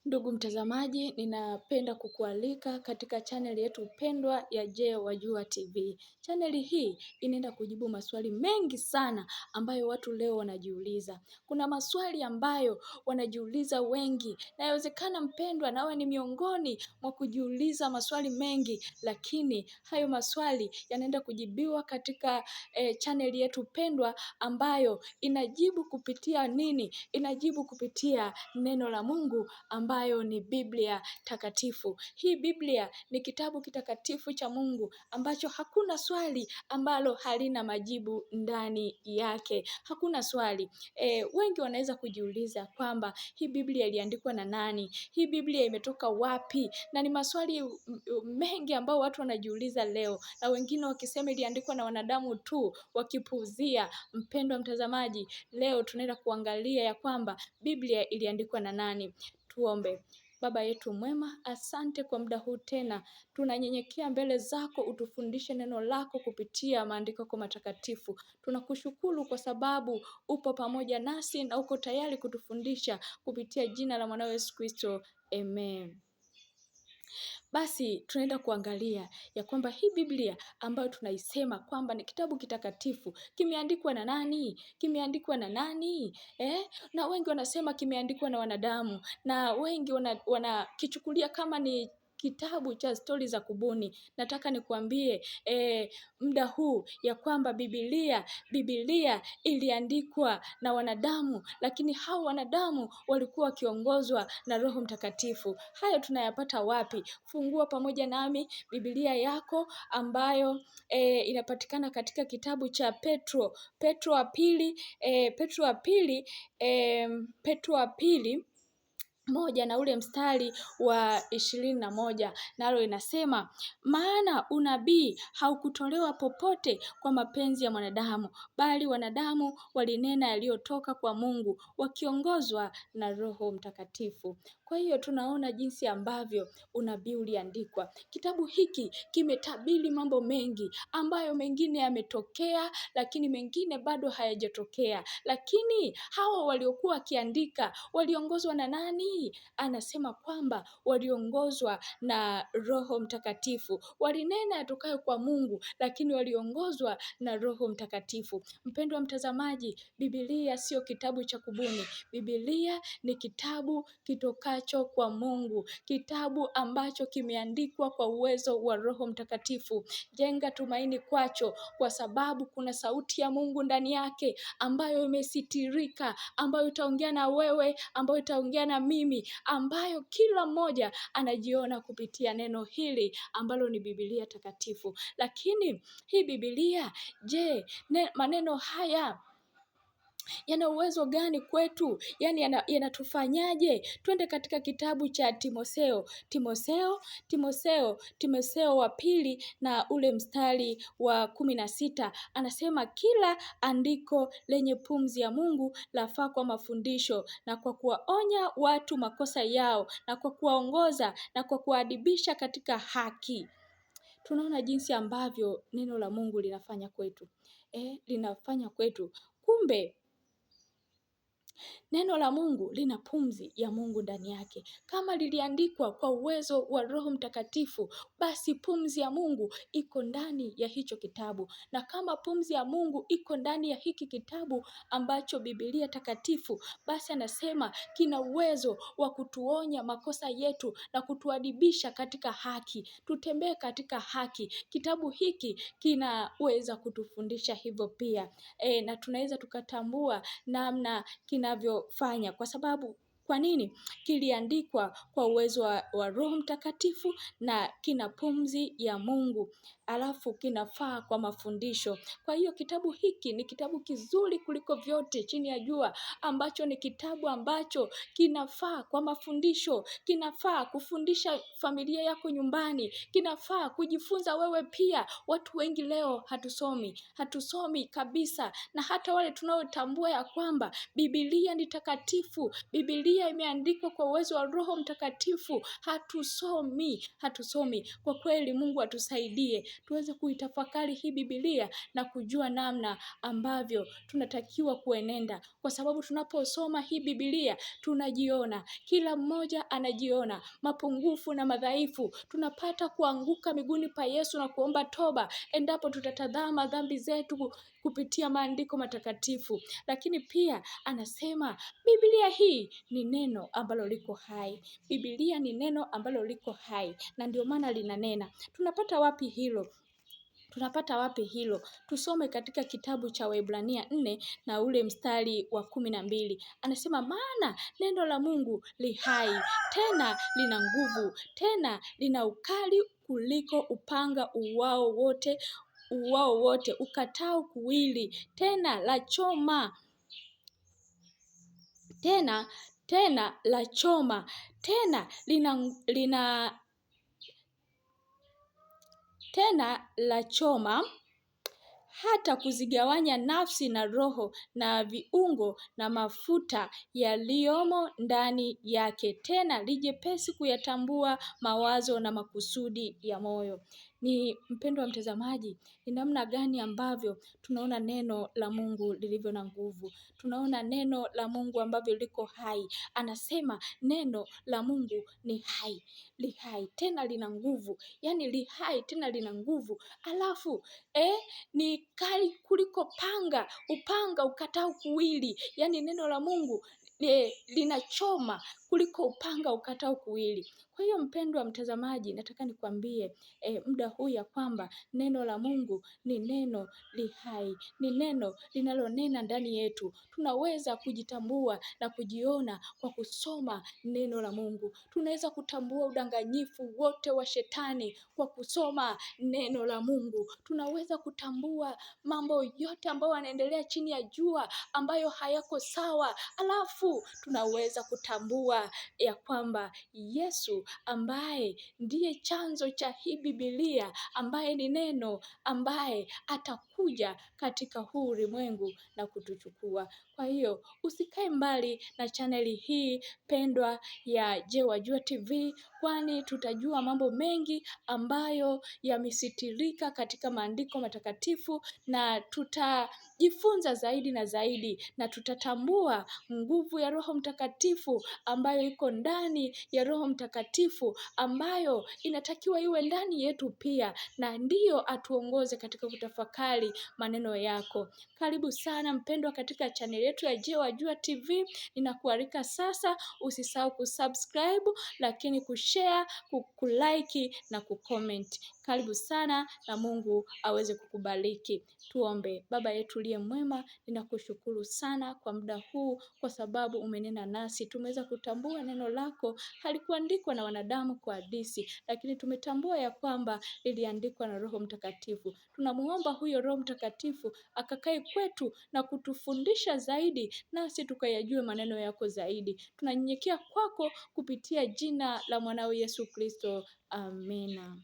Ndugu mtazamaji, ninapenda kukualika katika channel yetu pendwa ya Je Wajua TV. Channel hii inaenda kujibu maswali mengi sana ambayo watu leo wanajiuliza. Kuna maswali ambayo wanajiuliza wengi. Na yawezekana mpendwa nawe ni miongoni mwa kujiuliza maswali mengi, lakini hayo maswali yanaenda kujibiwa katika channel yetu pendwa ambayo inajibu kupitia nini? Inajibu kupitia neno la Mungu ambayo ni Biblia takatifu. Hii Biblia ni kitabu kitakatifu cha Mungu ambacho hakuna swali ambalo halina majibu ndani yake. Hakuna swali. Wengi wanaweza kujiuliza kwamba hii Biblia iliandikwa na nani? Hii Biblia imetoka wapi? Na ni maswali mengi ambao watu wanajiuliza leo. Na wengine wakisema iliandikwa na wanadamu tu, wakipuuzia. Mpendwa mtazamaji, leo tunaenda kuangalia ya kwamba Biblia iliandikwa na nani. Tuombe. Baba yetu mwema, asante kwa muda huu tena. Tunanyenyekea mbele zako, utufundishe neno lako kupitia maandiko yako matakatifu. Tunakushukuru kwa sababu upo pamoja nasi na uko tayari kutufundisha kupitia jina la mwanao Yesu Kristo. Amen. Basi tunaenda kuangalia ya kwamba hii Biblia ambayo tunaisema kwamba ni kitabu kitakatifu kimeandikwa na nani? Kimeandikwa na nani? Na wengi wanasema kimeandikwa na wanadamu, na wengi wanakichukulia kama ni kitabu cha stori za kubuni. Nataka nikuambie muda huu ya kwamba Biblia iliandikwa na wanadamu, lakini hao wanadamu walikuwa wakiongozwa na Roho Mtakatifu. Haya tunayapata wapi? Fungua pamoja nami Biblia yako ambayo inapatikana katika kitabu cha Petro wa pili moja na ule mstari wa 21, nalo inasema, maana unabii haukutolewa popote kwa mapenzi ya mwanadamu, bali wanadamu walinena yaliyotoka kwa Mungu wakiongozwa na Roho Mtakatifu. Kwa hiyo tunaona jinsi ambavyo unabii uliandikwa. Kitabu hiki kimetabiri mambo mengi ambayo mengine yametokea, lakini mengine bado hayajatokea. Lakini hawa waliokuwa wakiandika waliongozwa na nani? Anasema kwamba waliongozwa na Roho Mtakatifu. Walinena yatokayo kwa Mungu, lakini waliongozwa na Roho Mtakatifu. Mpendwa mtazamaji, Biblia sio kitabu cha kubuni. Biblia ni kitabu kitokacho kwa Mungu, kitabu ambacho kimeandikwa kwa uwezo wa Roho Mtakatifu. Jenga tumaini kwacho, kwa sababu kuna sauti ya Mungu ndani yake ambayo imesitirika, ambayo itaongea na wewe, ambayo itaongea na mimi, ambayo kila mmoja anajiona kupitia neno hili ambalo ni Biblia takatifu. Lakini hii Biblia, je, maneno haya yana uwezo gani kwetu? Yani yanatufanyaje? Twende katika kitabu cha Timotheo wa pili na ule mstari wa 16. Anasema kila andiko lenye pumzi ya Mungu lafaa kwa mafundisho na kwa kuwaonya watu makosa yao na kwa kuwaongoza na kwa kuadibisha katika haki. Tunaona jinsi ambavyo neno la Mungu linafanya kwetu. Linafanya kwetu. Kumbe neno la Mungu lina pumzi ya Mungu ndani yake. Kama liliandikwa kwa uwezo wa Roho Mtakatifu, basi pumzi ya Mungu iko ndani ya hicho kitabu. Na kama pumzi ya Mungu iko ndani ya hiki kitabu ambacho Biblia takatifu, basi anasema kina uwezo wa kutuonya makosa yetu na kutuadibisha katika haki. Tutembee katika haki. Kitabu hiki kinaweza kutufundisha hivyo pia. Na tunaweza tukatambua namna kinavyofanya, kwa sababu kwa nini? Kiliandikwa kwa uwezo wa Roho Mtakatifu na kina pumzi ya Mungu, alafu kinafaa kwa mafundisho. Kwa hiyo kitabu hiki ni kitabu kizuri kuliko vyote chini ya jua, ambacho ni kitabu ambacho kinafaa kwa mafundisho, kinafaa kufundisha familia yako nyumbani, kinafaa kujifunza wewe pia. Watu wengi leo hatusomi kabisa, na hata wale tunaotambua ya kwamba Biblia ni takatifu, Biblia Biblia imeandikwa kwa uwezo wa Roho Mtakatifu. Hatusomi. Kwa kweli Mungu atusaidie tuweze kuitafakari hii Biblia na kujua namna ambavyo tunatakiwa kuenenda, kwa sababu tunaposoma hii Biblia tunajiona, kila mmoja anajiona mapungufu na madhaifu. Tunapata kuanguka miguuni pa Yesu na kuomba toba endapo tutatazama dhambi zetu kupitia maandiko matakatifu. Lakini pia anasema Biblia hii ni neno ambalo liko hai. Biblia ni neno ambalo liko hai, na ndio maana linanena. Tunapata wapi hilo? Tusome katika kitabu cha Waebrania 4 na ule mstari wa 12. Anasema maana neno la Mungu li hai, tena lina nguvu, tena lina ukali kuliko upanga uwao wote ukatao kuwili, tena la choma, tena la choma, tena la choma hata kuzigawanya nafsi na roho na viungo na mafuta yaliyomo ndani yake, tena lijepesi kuyatambua mawazo na makusudi ya moyo. Ni mpendwa mtazamaji, ni namna gani ambavyo tunaona neno la Mungu lilivyo na nguvu. Tunaona neno la Mungu ambavyo liko hai. Anasema neno la Mungu ni hai, li hai tena lina nguvu. Yaani li hai tena lina nguvu. Alafu ni kali kuliko upanga ukatao kuwili. Yaani neno la Mungu linachoma kuliko upanga ukatao kuwili. Kwa hiyo mpendwa mtazamaji, nataka nikwambie muda huu ya kwamba neno la Mungu ni neno li hai, ni neno linalonena ndani yetu. Tunaweza kujitambua na kujiona kwa kusoma neno la Mungu. Tunaweza kutambua udanganyifu wote wa shetani kwa kusoma neno la Mungu. Tunaweza kutambua mambo yote ambayo yanaendelea chini ya jua ambayo hayako sawa. Alafu tunaweza kutambua ya kwamba Yesu ambaye ndiye chanzo cha hii Biblia, ambaye ni neno, ambaye atakuja katika huu ulimwengu na kutuchukua. Kwa hiyo usikae mbali na chaneli hii pendwa ya Je Wajua TV, kwani tutajua mambo mengi ambayo yamesitirika katika maandiko matakatifu, na tutajifunza zaidi na zaidi, na tutatambua nguvu ya Roho Mtakatifu ambayo iko ndani ya Roho Mtakatifu, ambayo inatakiwa iwe ndani yetu pia, na ndiyo atuongoze katika kutafakari maneno yako. Karibu sana mpendwa katika channel yetu ya Je Wajua TV. Ninakualika sasa, usisahau kusubscribe, lakini kushare, kulike na kucomment. Karibu sana na Mungu aweze kukubariki. Tuombe. Baba yetu uliye mwema, ninakushukuru sana kwa muda huu, kwa sababu umenena nasi. Tumeweza kutambua neno lako halikuandikwa na wanadamu kwa hadithi, lakini tumetambua ya kwamba liliandikwa na Roho Mtakatifu. Tunamuomba huyo Roho Mtakatifu akakae kwetu na kutufundisha zaidi, nasi tukayajue maneno yako zaidi. Tunanyenyekea kwako kupitia jina la mwanao Yesu Kristo. Amina.